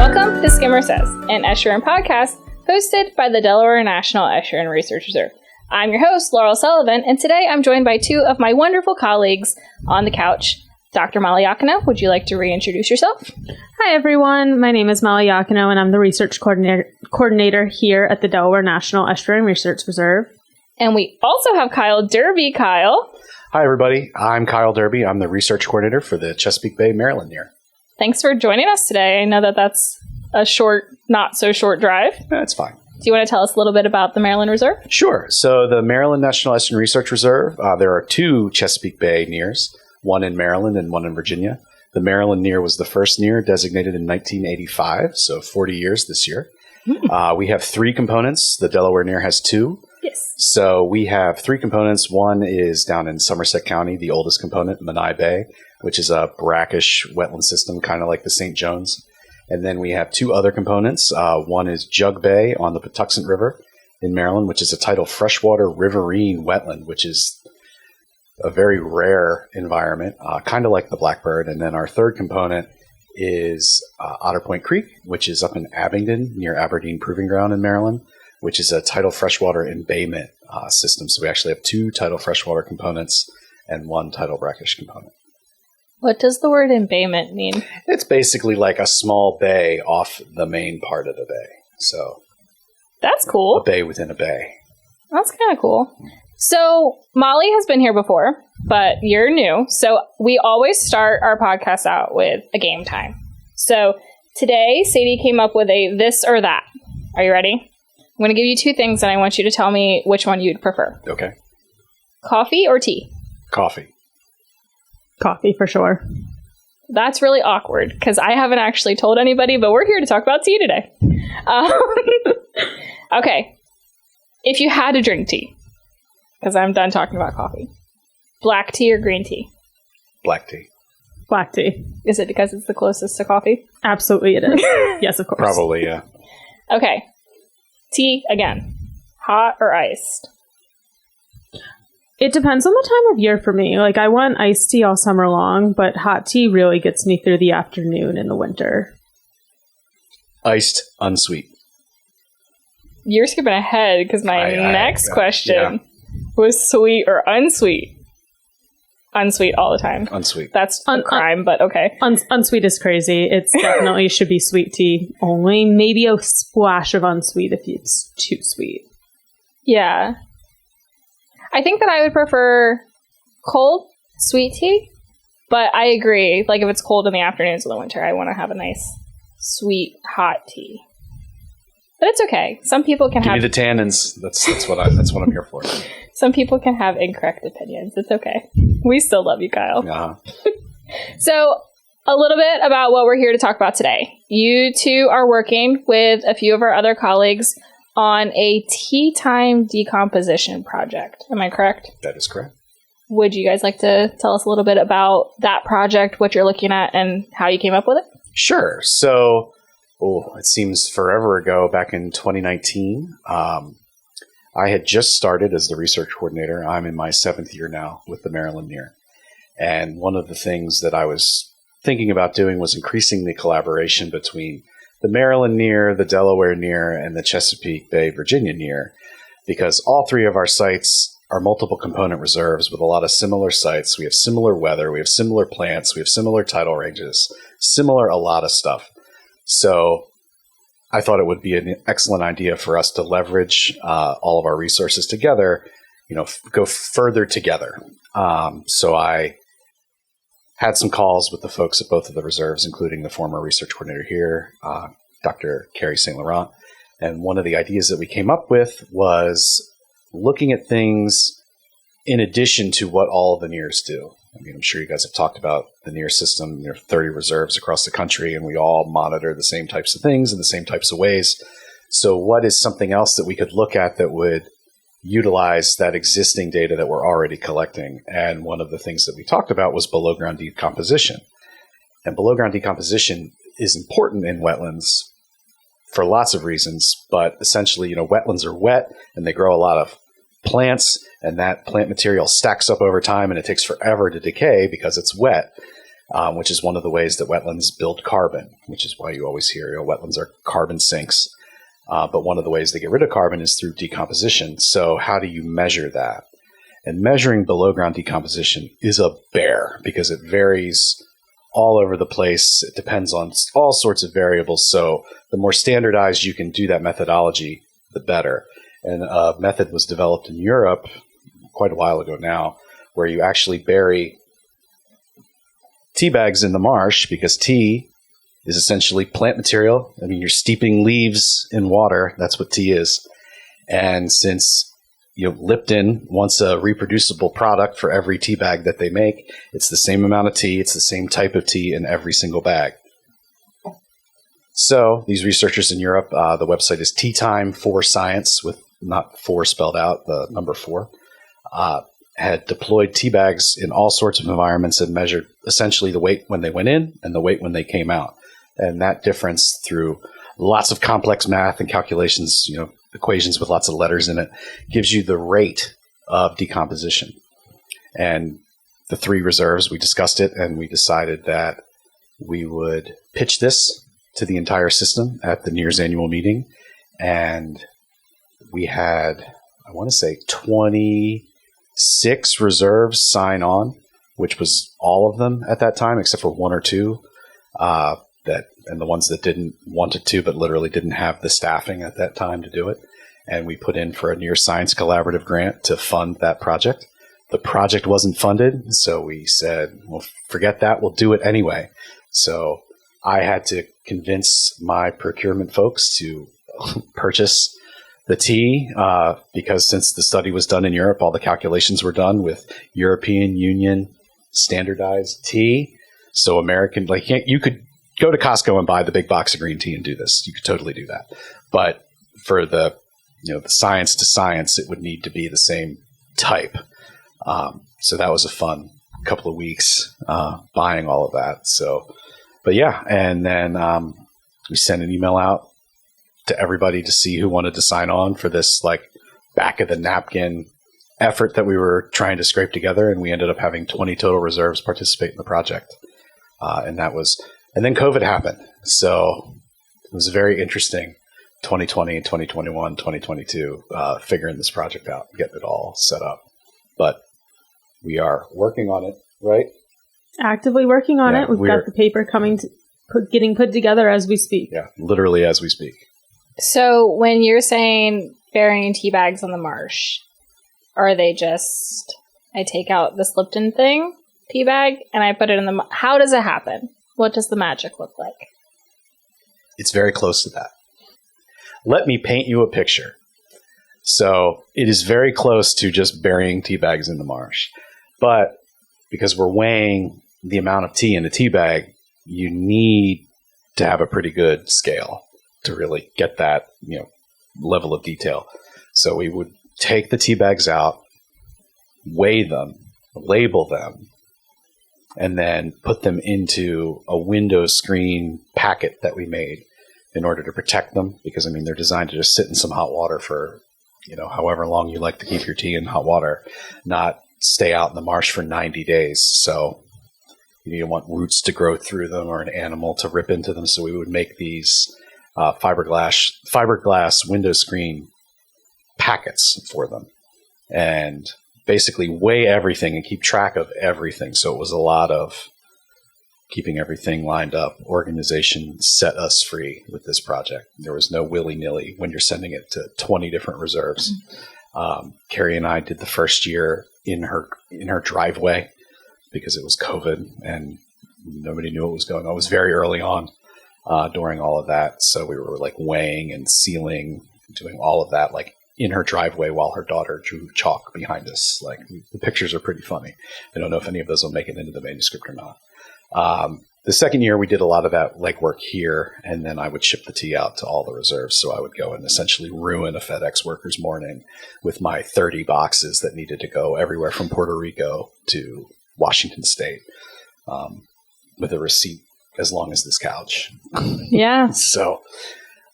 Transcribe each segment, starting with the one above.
Welcome to Skimmer Says, an Estuarine podcast hosted by the Delaware National Estuarine Research Reserve. I'm your host, Laurel Sullivan, and today I'm joined by two of my wonderful colleagues on the couch. Dr. Molly Yakino, would you like to reintroduce yourself? Hi, everyone. My name is Molly Yakino, and I'm the research coordinator here at the Delaware National Estuarine Research Reserve. And we also have Kyle Derby. Kyle. Hi, everybody. I'm Kyle Derby. I'm the research coordinator for the Chesapeake Bay, Maryland NERR. Thanks for joining us today. I know that that's a short, not so short drive. That's fine. Do you want to tell us a little bit about the Maryland Reserve? Sure. So the Maryland National Estuarine Research Reserve, there are two Chesapeake Bay NERRs, one in Maryland and one in Virginia. The Maryland NERR was the first NERR designated in 1985, so 40 years this year. We have three components. The Delaware NERR has two. Yes. So we have three components. One is down in Somerset County, the oldest component, Menai Bay, which is a brackish wetland system, kind of like the St. Jones. And then we have two other components. One is Jug Bay on the Patuxent River in Maryland, which is a tidal freshwater riverine wetland, which is a very rare environment, kind of like the Blackbird. And then our third component is Otter Point Creek, which is up in Abingdon near Aberdeen Proving Ground in Maryland, which is a tidal freshwater embayment system. So we actually have two tidal freshwater components and one tidal brackish component. What does the word embayment mean? It's basically like a small bay off the main part of the bay. So that's cool. A bay within a bay. That's kind of cool. So Molly has been here before, but you're new. So we always start our podcast out with a game time. So today, Sadie came up with a this or that. Are you ready? I'm going to give you two things, and I want you to tell me which one you'd prefer. Okay. Coffee or tea? Coffee. Coffee, for sure. That's really awkward, because I haven't actually told anybody, but we're here to talk about tea today. Okay. If you had to drink tea, because I'm done talking about coffee. Black tea or green tea? Black tea. Black tea. Is it because it's the closest to coffee? Absolutely it is. Yes, of course. Probably, yeah. Okay. Tea, again. Hot or iced? It depends on the time of year for me. Like, I want iced tea all summer long, but hot tea really gets me through the afternoon in the winter. Iced, unsweet. You're skipping ahead because my next question was sweet or unsweet. Unsweet all the time. Unsweet. That's a crime, but okay. Unsweet is crazy. It's definitely should be sweet tea only. Maybe a splash of unsweet if it's too sweet. Yeah. I think that I would prefer cold sweet tea, but I agree. Like if it's cold in the afternoons of the winter, I want to have a nice sweet hot tea. But it's okay. Some people can have... Give me the tannins. That's what I'm here for. Some people can have incorrect opinions. It's okay. We still love you, Kyle. Uh-huh. So, a little bit about what we're here to talk about today. You two are working with a few of our other colleagues on a tea time decomposition project. Am I correct? That is correct. Would you guys like to tell us a little bit about that project, what you're looking at, and how you came up with it? Sure. So... it seems forever ago, back in 2019. I had just started as the research coordinator. I'm in my 7th year now with the Maryland NERR. And one of the things that I was thinking about doing was increasing the collaboration between the Maryland NERR, the Delaware NERR, and the Chesapeake Bay, Virginia NERR, because all three of our sites are multiple component reserves with a lot of similar sites. We have similar weather, we have similar plants, we have similar tidal ranges, similar a lot of stuff. So I thought it would be an excellent idea for us to leverage all of our resources together, go further together. So I had some calls with the folks at both of the reserves, including the former research coordinator here, Dr. Carrie St. Laurent. And one of the ideas that we came up with was looking at things in addition to what all of the NERRs do. I mean, I'm sure you guys have talked about the NERR system. There are 30 reserves across the country, and we all monitor the same types of things in the same types of ways. So what is something else that we could look at that would utilize that existing data that we're already collecting? And one of the things that we talked about was below-ground decomposition. And below-ground decomposition is important in wetlands for lots of reasons, but essentially, wetlands are wet, and they grow a lot of plants, and that plant material stacks up over time, and it takes forever to decay because it's wet. which is one of the ways that wetlands build carbon, which is why you always hear wetlands are carbon sinks. But one of the ways they get rid of carbon is through decomposition. So how do you measure that? And measuring below ground decomposition is a bear because it varies all over the place. It depends on all sorts of variables. So the more standardized you can do that methodology, the better. And a method was developed in Europe quite a while ago now, where you actually bury tea bags in the marsh because tea is essentially plant material. I mean, you're steeping leaves in water. That's what tea is. And since Lipton wants a reproducible product for every tea bag that they make, it's the same amount of tea. It's the same type of tea in every single bag. So these researchers in Europe, the website is Tea Time for Science, with not 4 spelled out, the number 4, had deployed tea bags in all sorts of environments and measured essentially the weight when they went in and the weight when they came out. And that difference, through lots of complex math and calculations, equations with lots of letters in it, gives you the rate of decomposition. And the 3 reserves, we discussed it, and we decided that we would pitch this to the entire system at the NERR's annual meeting. And we had, I want to say, 26 reserves sign on, which was all of them at that time, except for 1 or 2. And the ones that didn't wanted to, but literally didn't have the staffing at that time to do it. And we put in for a NERR Science Collaborative grant to fund that project. The project wasn't funded, so we said, well, forget that, we'll do it anyway. So I had to convince my procurement folks to purchase the tea, because since the study was done in Europe, all the calculations were done with European Union standardized tea. So American, you could go to Costco and buy the big box of green tea and do this. You could totally do that. But for the science to science, it would need to be the same type. So that was a fun couple of weeks buying all of that. But yeah, and then we sent an email out to everybody to see who wanted to sign on for this back of the napkin effort that we were trying to scrape together. And we ended up having 20 total reserves participate in the project. And then COVID happened. So it was a very interesting 2020, 2021, 2022, figuring this project out, getting it all set up. But we are working on it, right? Actively working on it. We've got the paper getting put together as we speak. Yeah, literally as we speak. So when you're saying burying tea bags in the marsh, are they just, I take out this Lipton thing, tea bag, and I put it in the, how does it happen? What does the magic look like? It's very close to that. Let me paint you a picture. So it is very close to just burying tea bags in the marsh. But because we're weighing the amount of tea in a tea bag, you need to have a pretty good scale to really get that, level of detail. So we would take the tea bags out, weigh them, label them, and then put them into a window screen packet that we made in order to protect them. Because, they're designed to just sit in some hot water for, however long you like to keep your tea in hot water, not stay out in the marsh for 90 days. So you don't want roots to grow through them or an animal to rip into them. So we would make these fiberglass window screen packets for them. And basically weigh everything and keep track of everything. So it was a lot of keeping everything lined up. Organization set us free with this project. There was no willy-nilly when you're sending it to 20 different reserves. Carrie and I did the first year in her driveway because it was COVID and nobody knew what was going on. It was very early on during all of that. So we were weighing and sealing, doing all of that in her driveway while her daughter drew chalk behind us. The pictures are pretty funny. I don't know if any of those will make it into the manuscript or not. The second year we did a lot of that legwork here, and then I would ship the tea out to all the reserves. So I would go and essentially ruin a FedEx worker's morning with my 30 boxes that needed to go everywhere from Puerto Rico to Washington State, with a receipt as long as this couch. Yeah. So,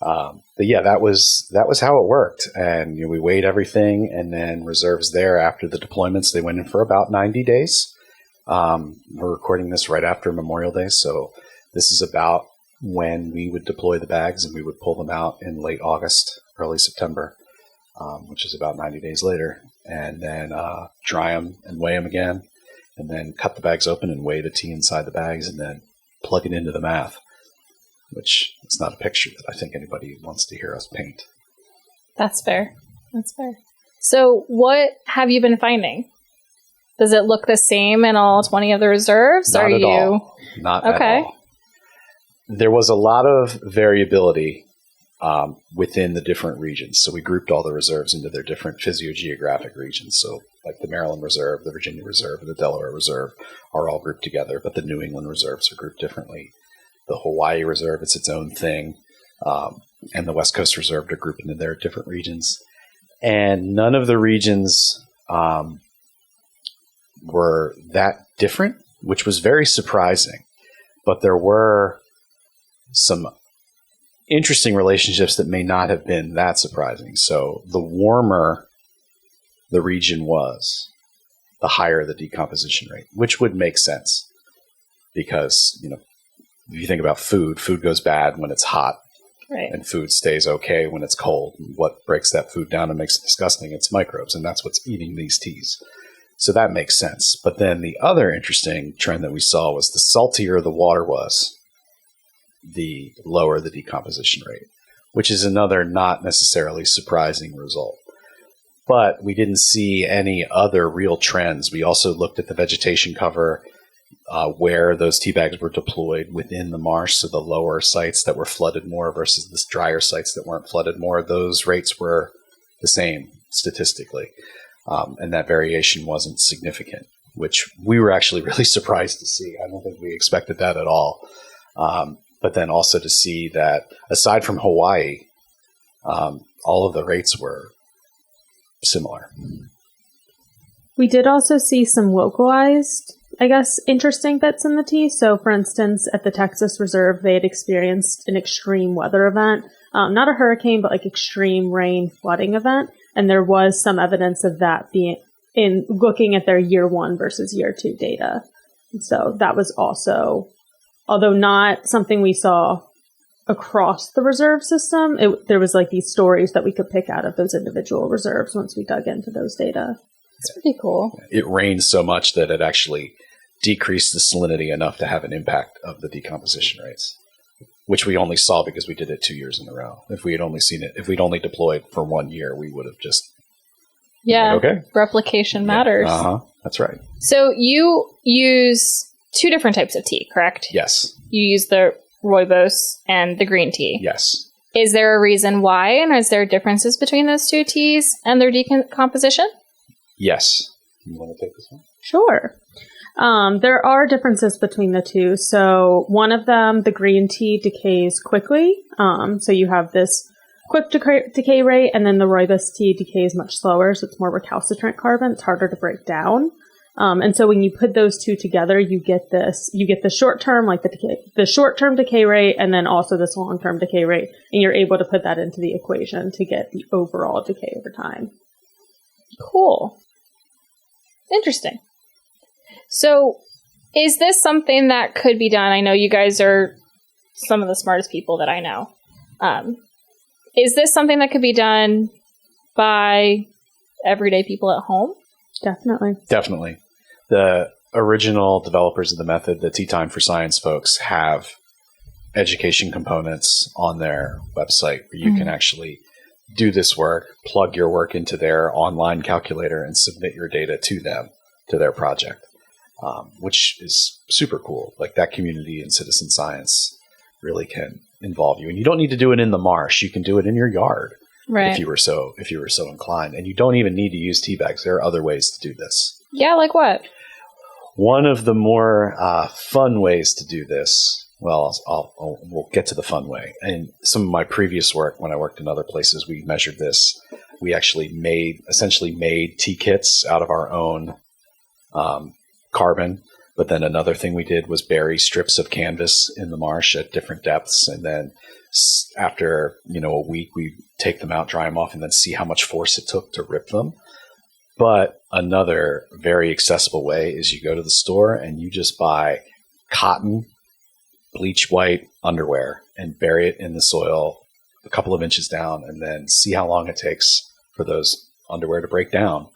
but yeah, that was how it worked. And we weighed everything, and then reserves there after the deployments, they went in for about 90 days. We're recording this right after Memorial Day, so this is about when we would deploy the bags and we would pull them out in late August, early September, which is about 90 days later, and then dry them and weigh them again, and then cut the bags open and weigh the tea inside the bags, and then plug it into the math, which is not a picture that I think anybody wants to hear us paint. That's fair. That's fair. So what have you been finding? Does it look the same in all 20 of the reserves? Not at all. Not at all. There was a lot of variability within the different regions. So we grouped all the reserves into their different physiogeographic regions. So like the Maryland Reserve, the Virginia Reserve, and the Delaware Reserve are all grouped together, but the New England Reserves are grouped differently. The Hawaii Reserve, it's its own thing. And the West Coast Reserve are grouped into their different regions. And none of the regions were that different, which was very surprising. But there were some interesting relationships that may not have been that surprising. So the warmer the region was, the higher the decomposition rate, which would make sense because, you know, if you think about food, food goes bad when it's hot, right, and food stays okay when it's cold. What breaks that food down and makes it disgusting? It's microbes, and that's what's eating these teas. So that makes sense. But then the other interesting trend that we saw was the saltier the water was, the lower the decomposition rate, which is another not necessarily surprising result. But we didn't see any other real trends. We also looked at the vegetation cover, where those tea bags were deployed within the marsh, so the lower sites that were flooded more versus the drier sites that weren't flooded more, those rates were the same statistically. And that variation wasn't significant, which we were actually really surprised to see. I don't think we expected that at all. But then also to see that, aside from Hawaii, all of the rates were similar. We did also see some localized, I guess, interesting bits in the tea. So, for instance, at the Texas Reserve, they had experienced an extreme weather event. Not a hurricane, but like extreme rain flooding event. And there was some evidence of that being in looking at their year 1 versus year 2 data. And so that was also, although not something we saw across the reserve system, there was like these stories that we could pick out of those individual reserves once we dug into those data. It's pretty cool. It rained so much that it actually decreased the salinity enough to have an impact of the decomposition rates, which we only saw because we did it 2 years in a row. If we had only seen it, if we'd only deployed for 1 year, we would have just... Yeah, okay. Replication matters. Uh-huh, that's right. So you use 2 different types of tea, correct? Yes. You use the rooibos and the green tea. Yes. Is there a reason why, and is there differences between those 2 teas and their decomposition? Yes. You want to take this one? Sure. There are differences between the 2. So one of them, the green tea, decays quickly. So you have this quick decay rate, and then the rooibos tea decays much slower, so it's more recalcitrant carbon. It's harder to break down. And so when you put those 2 together, you get the short term, like the short term decay rate, and then also this long term decay rate, and you're able to put that into the equation to get the overall decay over time. Cool. Interesting. So, is this something that could be done? I know you guys are some of the smartest people that I know. Is this something that could be done by everyday people at home? Definitely. Definitely. The original developers of the method, the Tea Time for Science folks, have education components on their website where you can actually do this work, plug your work into their online calculator, and submit your data to them, to their project, which is super cool. Like, that community and citizen science really can involve you. And you don't need to do it in the marsh. You can do it in your yard, right, if you were so inclined. And you don't even need to use tea bags. There are other ways to do this. Yeah, like what? One of the more fun ways to do this, well, we'll get to the fun way. In some of my previous work, when I worked in other places, we measured this. We actually essentially made tea kits out of our own carbon. But then another thing we did was bury strips of canvas in the marsh at different depths. And then after, a week, we take them out, dry them off, and then see how much force it took to rip them. But another very accessible way is you go to the store and you just buy cotton, bleach white underwear and bury it in the soil a couple of inches down and then see how long it takes for those underwear to break down.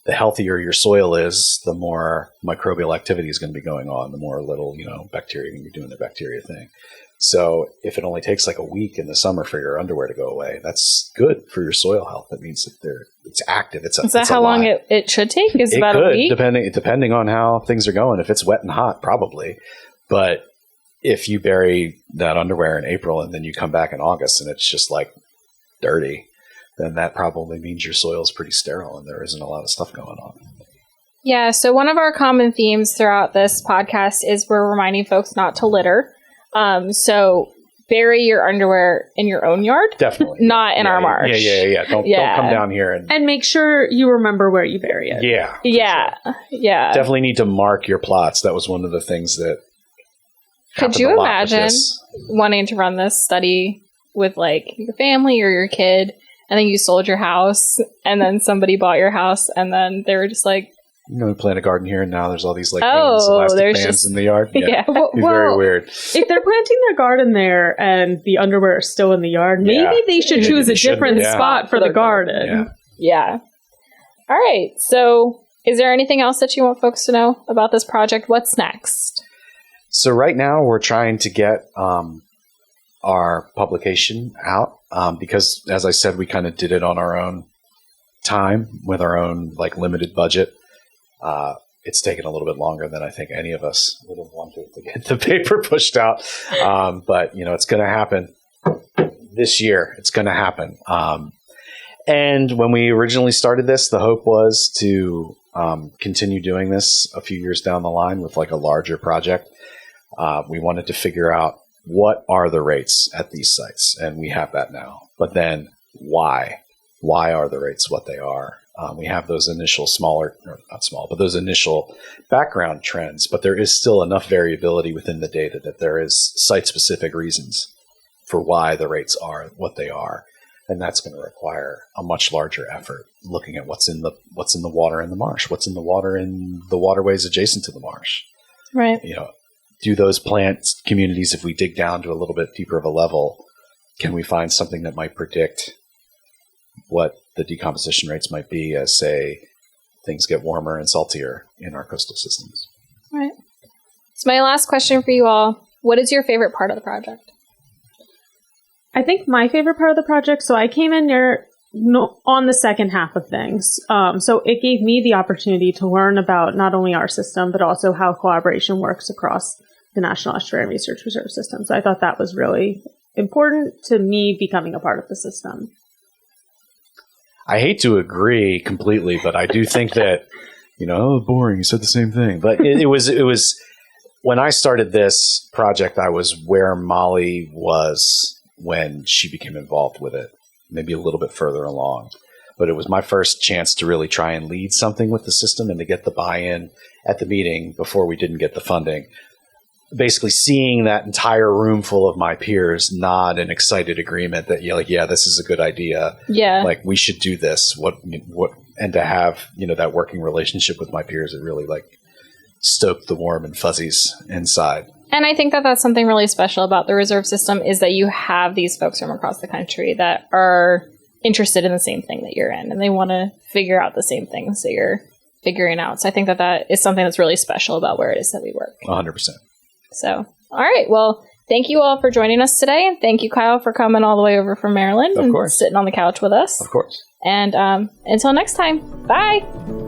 The healthier your soil is, the more microbial activity is going to be going on, the more little, bacteria are going to be doing their bacteria thing. So if it only takes like a week in the summer for your underwear to go away, that's good for your soil health. That means that it's active. Is that how long it should take? Is about a week? Depending on how things are going. If it's wet and hot, probably. But if you bury that underwear in April and then you come back in August and it's just like dirty, then that probably means your soil is pretty sterile and there isn't a lot of stuff going on. Yeah, so one of our common themes throughout this podcast is we're reminding folks not to litter. So bury your underwear in your own yard. Definitely. Not in our marsh. Yeah. Don't come down here. And make sure you remember where you bury it. Yeah. Yeah. Sure. Yeah. Definitely need to mark your plots. That was one of the things that Could you imagine wanting to run this study with like your family or your kid, and then you sold your house, and then somebody bought your house, and then they were just like, we plant a garden here, and now there's all these like there's bands in the yard. Yeah. It'd be very weird. If they're planting their garden there and the underwear is still in the yard, maybe they should choose a different spot for the garden. Yeah. All right. So is there anything else that you want folks to know about this project? What's next? So right now we're trying to get our publication out because, as I said, we kind of did it on our own time with our own like limited budget. It's taken a little bit longer than I think any of us would have wanted to get the paper pushed out. But, it's going to happen this year. It's going to happen. And when we originally started this, the hope was to continue doing this a few years down the line with like a larger project. We wanted to figure out what are the rates at these sites, and we have that now. But then why? Why are the rates what they are? We have those initial those initial background trends, but there is still enough variability within the data that there is site-specific reasons for why the rates are what they are. And that's going to require a much larger effort looking at what's in the water in the marsh, what's in the water in the waterways adjacent to the marsh. Right. Do those plant communities, if we dig down to a little bit deeper of a level, can we find something that might predict what the decomposition rates might be as, say, things get warmer and saltier in our coastal systems? Right. So my last question for you all, what is your favorite part of the project? I think my favorite part of the project, so I came in there on the second half of things. So it gave me the opportunity to learn about not only our system, but also how collaboration works across the National Estuarine Research Reserve System. So I thought that was really important to me becoming a part of the system. I hate to agree completely, but I do think that, boring, you said the same thing. But it was when I started this project, I was where Molly was when she became involved with it, maybe a little bit further along. But it was my first chance to really try and lead something with the system and to get the buy-in at the meeting before we didn't get the funding. Basically seeing that entire room full of my peers nod in excited agreement that this is a good idea. Yeah. Like we should do this. And to have, that working relationship with my peers, it really stoked the warm and fuzzies inside. And I think that that's something really special about the reserve system is that you have these folks from across the country that are interested in the same thing that you're in, and they want to figure out the same things that you're figuring out. So I think that that is something that's really special about where it is that we work. 100%. So, all right. Well, thank you all for joining us today. And thank you, Kyle, for coming all the way over from Maryland and sitting on the couch with us. Of course. And until next time, bye.